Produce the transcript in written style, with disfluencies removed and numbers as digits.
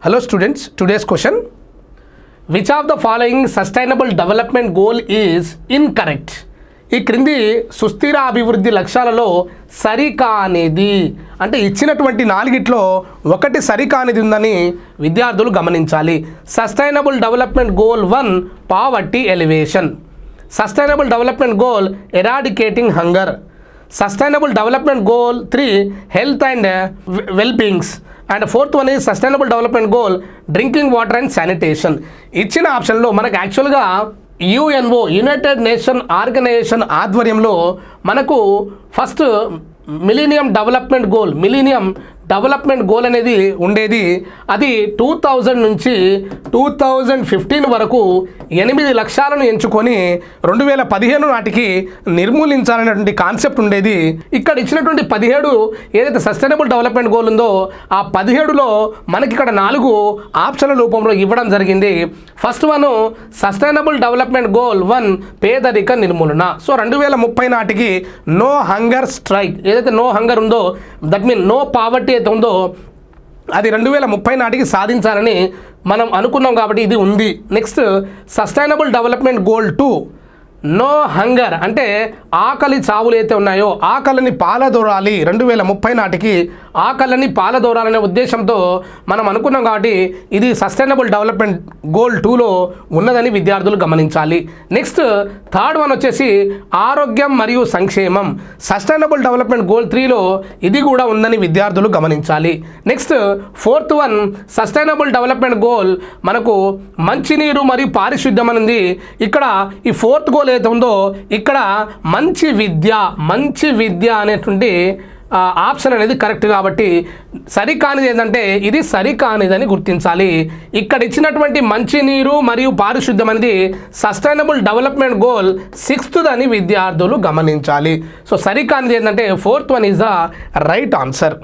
Hello students, today's question. Which of the following sustainable development goal is incorrect? ఈ క్రింది సుస్థిర అభివృద్ధి లక్ష్యాలలో సరికానిది అంటే ఇచ్చినటువంటి నాలుగిట్లో ఒకటి సరికానిది ఉందని విద్యార్థులు గమనించాలి. Sustainable development goal 1 poverty alleviation, sustainable development goal eradicating hunger, sustainable development goal 3 health and wellbeings, and fourth one is sustainable development goal drinking water and sanitation. ఇచ్చిన ఆప్షన్లో మనకు యాక్చువల్గా యుఎన్ఓ యునైటెడ్ నేషన్ ఆర్గనైజేషన్ ఆధ్వర్యంలో మనకు first millennium development goal అనేది ఉండేది. అది 2000 నుంచి 2015 వరకు 8 లక్ష్యాలను ఎంచుకొని 2015 నాటికి నిర్మూలించాలనేటువంటి కాన్సెప్ట్ ఉండేది. ఇక్కడ ఇచ్చినటువంటి 17 ఏదైతే సస్టైనబుల్ డెవలప్మెంట్ గోల్ ఉందో ఆ 17లో మనకి ఇక్కడ 4 ఆప్షన్ల రూపంలో ఇవ్వడం జరిగింది. First one sustainable development goal 1 పేదరిక నిర్మూలన. సో 2030 నాటికి నో హంగర్ స్ట్రైక్, ఏదైతే నో హంగర్ ఉందో దట్ మీన్ నో పావర్టీ అయితే ఉందో అది 2030 నాటికి సాధించాలని మనం అనుకున్నాం కాబట్టి ఇది ఉంది. Next sustainable development goal 2 no hunger అంటే ఆకలి చావులు అయితే ఉన్నాయో ఆకలిని పాలదోరాలి, 2030 నాటికి ఆకలిని పాలదోరాలనే ఉద్దేశంతో మనం అనుకున్నాం కాబట్టి ఇది సస్టైనబుల్ డెవలప్మెంట్ గోల్ 2లో ఉన్నదని విద్యార్థులు గమనించాలి. నెక్స్ట్ థర్డ్ వన్ వచ్చేసి ఆరోగ్యం మరియు సంక్షేమం, సస్టైనబుల్ డెవలప్మెంట్ గోల్ 3లో ఇది కూడా ఉందని విద్యార్థులు గమనించాలి. Next fourth one sustainable development goal మనకు మంచినీరు మరియు పారిశుద్ధ్యం అని ఉంది. ఇక్కడ ఈ ఫోర్త్ గోల్ ఏదైతే ఉందో ఇక్కడ మంచి విద్య అనేటువంటి ఆప్షన్ అనేది కరెక్ట్ కాబట్టి సరికానిది ఏంటంటే ఇది సరికానిదని గుర్తించాలి. ఇక్కడ ఇచ్చినటువంటి మంచినీరు మరియు పారిశుద్ధ్యం అనేది సస్టైనబుల్ డెవలప్మెంట్ గోల్ 6th అని విద్యార్థులు గమనించాలి. సో సరికానిది ఏంటంటే 4th one is the right answer.